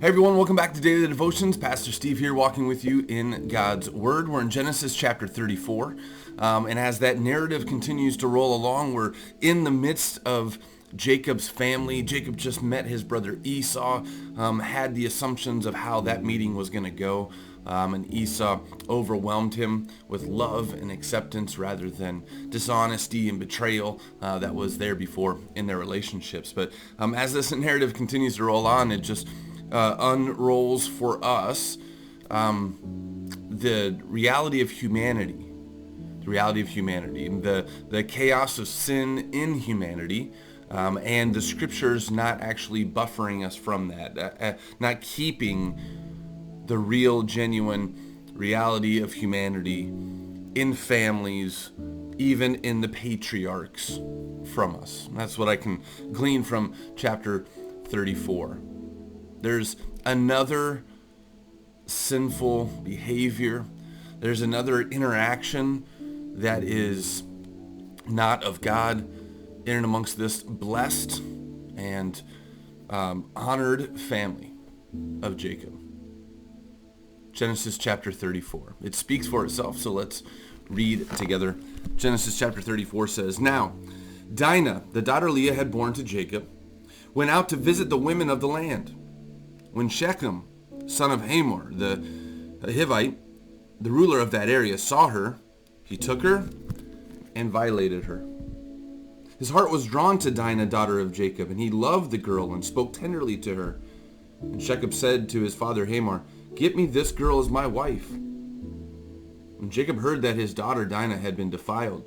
Hey everyone, welcome back to Daily Devotions. Pastor Steve here walking with you in God's Word. We're in Genesis chapter 34. And as that narrative continues to roll along, we're in the midst of Jacob's family. Jacob just met his brother Esau, had the assumptions of how that meeting was going to go. And Esau overwhelmed him with love and acceptance rather than dishonesty and betrayal that was there before in their relationships. But as this narrative continues to roll on, it just unrolls for us the reality of humanity. The reality of humanity, and the chaos of sin in humanity, and the scriptures not actually buffering us from that, not keeping the real, genuine reality of humanity in families, even in the patriarchs, from us. And that's what I can glean from chapter 34. There's another sinful behavior. There's another interaction that is not of God in and amongst this blessed and honored family of Jacob. Genesis chapter 34. It speaks for itself, so let's read together. Genesis chapter 34 says, "Now Dinah, the daughter Leah had borne to Jacob, went out to visit the women of the land. When Shechem, son of Hamor, the Hivite, the ruler of that area, saw her, he took her and violated her. His heart was drawn to Dinah, daughter of Jacob, and he loved the girl and spoke tenderly to her. And Shechem said to his father Hamor, 'Get me this girl as my wife.' When Jacob heard that his daughter Dinah had been defiled,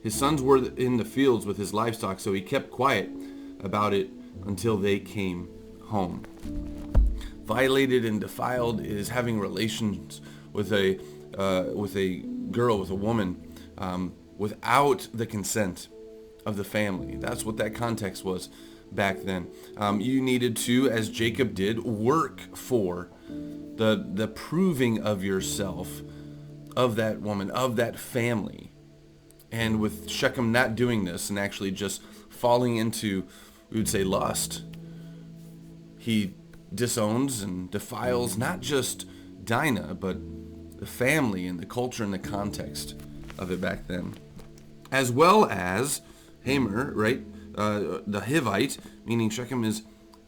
his sons were in the fields with his livestock, so he kept quiet about it until they came home." Violated and defiled is having relations with a girl, with a woman, without the consent of the family. That's what that context was back then. You needed to, as Jacob did, work for the proving of yourself, of that woman, of that family. And with Shechem not doing this and actually just falling into, we would say, lust, he disowns and defiles not just Dinah, but the family and the culture and the context of it back then. As well as Hamor, right? The Hivite, meaning Shechem is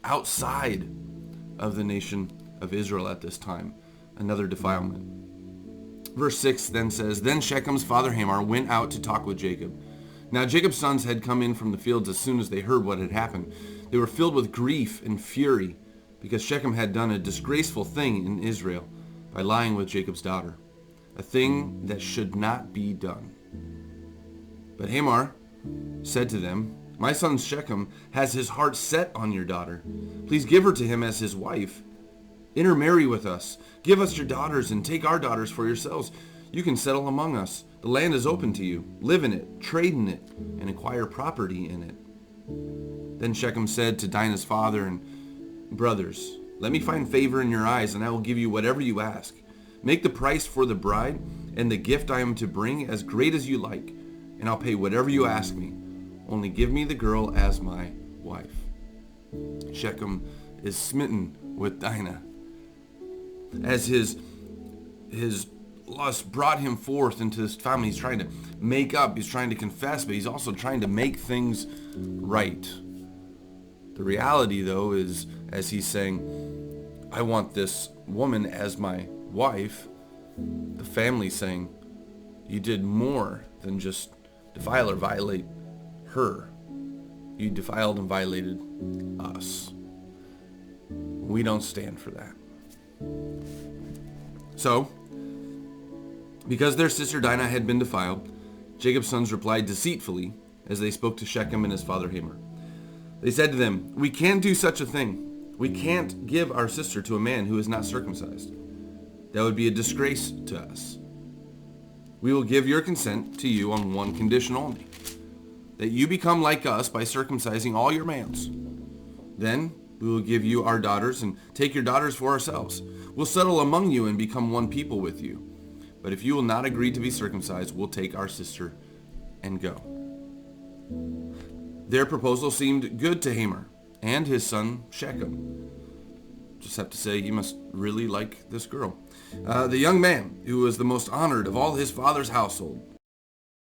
outside of the nation of Israel at this time. Another defilement. Verse 6 then says, "Then Shechem's father Hamor went out to talk with Jacob. Now Jacob's sons had come in from the fields as soon as they heard what had happened. They were filled with grief and fury, because Shechem had done a disgraceful thing in Israel by lying with Jacob's daughter, a thing that should not be done. But Hamor said to them, 'My son Shechem has his heart set on your daughter. Please give her to him as his wife. Intermarry with us. Give us your daughters and take our daughters for yourselves. You can settle among us. The land is open to you. Live in it, trade in it, and acquire property in it.' Then Shechem said to Dinah's father and brothers, 'Let me find favor in your eyes, and I will give you whatever you ask. Make the price for the bride and the gift I am to bring as great as you like, and I'll pay whatever you ask me. Only give me the girl as my wife.' Shechem is smitten with Dinah. As his lust brought him forth into this family, he's trying to make up, he's trying to confess, but he's also trying to make things right. The reality, though, is as he's saying, 'I want this woman as my wife,' the family's saying, 'You did more than just defile or violate her. You defiled and violated us. We don't stand for that.' So, because their sister Dinah had been defiled, Jacob's sons replied deceitfully as they spoke to Shechem and his father Hamor. They said to them, 'We can't do such a thing. We can't give our sister to a man who is not circumcised. That would be a disgrace to us. We will give your consent to you on one condition only, that you become like us by circumcising all your males. Then we will give you our daughters and take your daughters for ourselves. We'll settle among you and become one people with you. But if you will not agree to be circumcised, we'll take our sister and go.' Their proposal seemed good to Hamor and his son Shechem. Just have to say he must really like this girl. The young man, who was the most honored of all his father's household,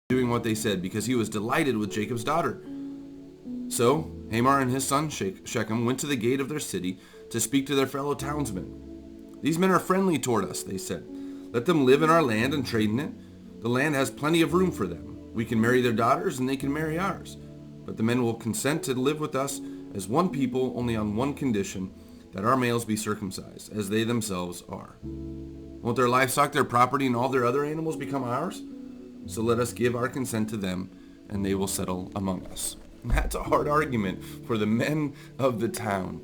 doing what they said because he was delighted with Jacob's daughter. So Hamor and his son Shechem went to the gate of their city to speak to their fellow townsmen. "These men are friendly toward us," they said. "Let them live in our land and trade in it. The land has plenty of room for them. We can marry their daughters and they can marry ours. But the men will consent to live with us as one people only on one condition, that our males be circumcised, as they themselves are. Won't their livestock, their property, and all their other animals become ours? So let us give our consent to them, and they will settle among us." And that's a hard argument for the men of the town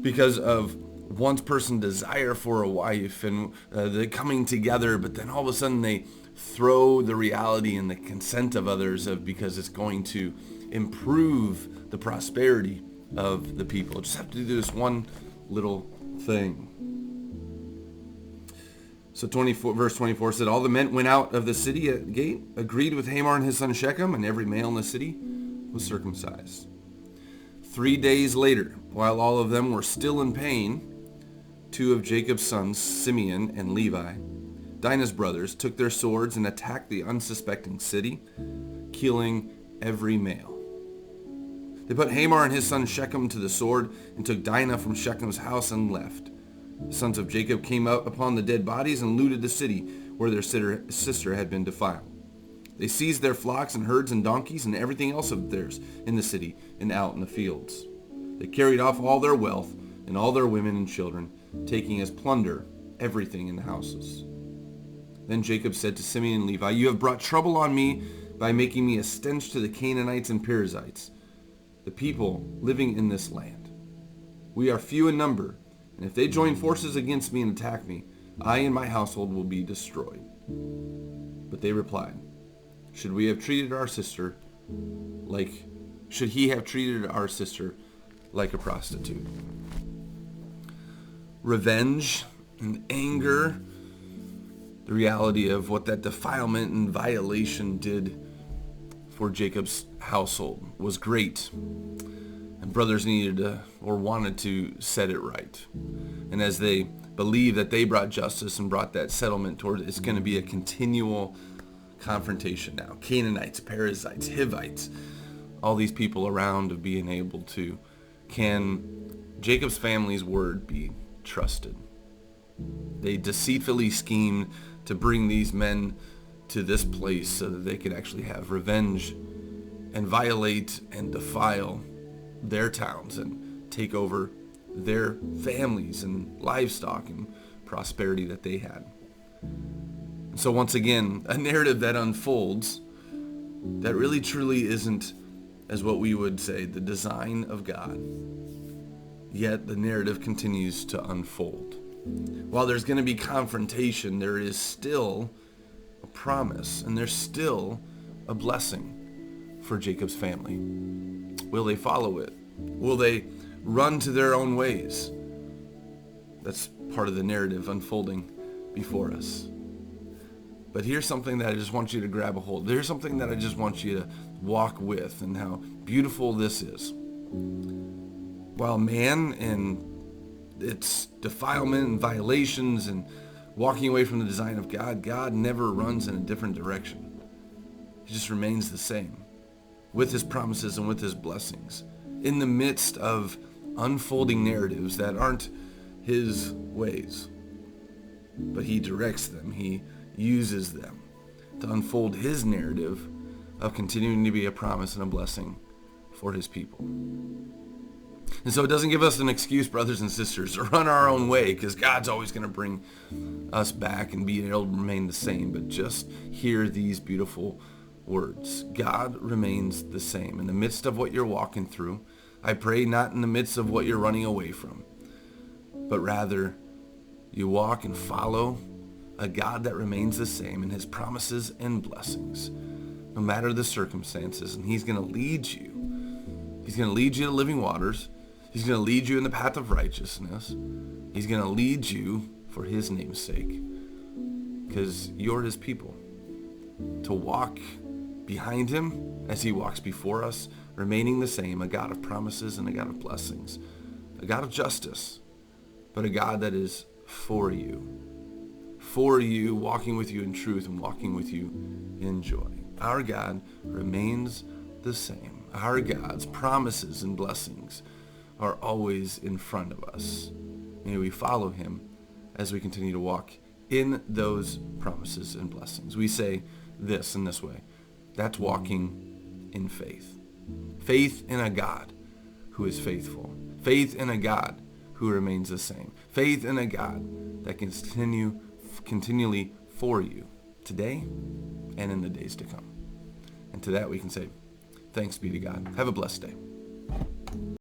because of one person's desire for a wife and the coming together, but then all of a sudden they throw the reality and the consent of others because it's going to improve the prosperity of the people. Just have to do this one little thing. So verse 24 said, "All the men went out of the city at gate, agreed with Hamor and his son Shechem, and every male in the city was circumcised." 3 days later, while all of them were still in pain, 2 of Jacob's sons, Simeon and Levi, Dinah's brothers, took their swords and attacked the unsuspecting city, killing every male. They put Hamor and his son Shechem to the sword and took Dinah from Shechem's house and left. The sons of Jacob came up upon the dead bodies and looted the city where their sister had been defiled. They seized their flocks and herds and donkeys and everything else of theirs in the city and out in the fields. They carried off all their wealth and all their women and children, taking as plunder everything in the houses. Then Jacob said to Simeon and Levi, "You have brought trouble on me by making me a stench to the Canaanites and Perizzites, the people living in this land. We are few in number, and if they join forces against me and attack me, I and my household will be destroyed." But they replied, Should he have treated our sister like a prostitute?" Revenge and anger, the reality of what that defilement and violation did for Jacob's household was great. And brothers needed to, or wanted to, set it right. And as they believe that they brought justice and brought that settlement toward it, it's going to be a continual confrontation now. Canaanites, Perizzites, Hivites, all these people around of being able to, can Jacob's family's word be trusted? They deceitfully schemed to bring these men to this place so that they could actually have revenge and violate and defile their towns and take over their families and livestock and prosperity that they had. And so once again, a narrative that unfolds that really truly isn't, as what we would say, the design of God. Yet the narrative continues to unfold. While there's going to be confrontation, there is still a promise, and there's still a blessing for Jacob's family. Will they follow it? Will they run to their own ways? That's part of the narrative unfolding before us. But here's something that I just want you to grab a hold. Here's something that I just want you to walk with, and how beautiful this is. While man and its defilement and violations and walking away from the design of God, God never runs in a different direction. He just remains the same with his promises and with his blessings in the midst of unfolding narratives that aren't his ways. But he directs them. He uses them to unfold his narrative of continuing to be a promise and a blessing for his people. And so it doesn't give us an excuse, brothers and sisters, to run our own way, because God's always going to bring us back and be able to remain the same. But just hear these beautiful words. God remains the same. In the midst of what you're walking through, I pray not in the midst of what you're running away from, but rather you walk and follow a God that remains the same in his promises and blessings, no matter the circumstances. And he's going to lead you. He's going to lead you to living waters. He's going to lead you in the path of righteousness. He's going to lead you for his name's sake, because you're his people. To walk behind him as he walks before us, remaining the same, a God of promises and a God of blessings, a God of justice, but a God that is for you, walking with you in truth and walking with you in joy. Our God remains the same. Our God's promises and blessings are always in front of us. May we follow him as we continue to walk in those promises and blessings. We say this in this way. That's walking in faith. Faith in a God who is faithful. Faith in a God who remains the same. Faith in a God that can continually for you today and in the days to come. And to that we can say, thanks be to God. Have a blessed day.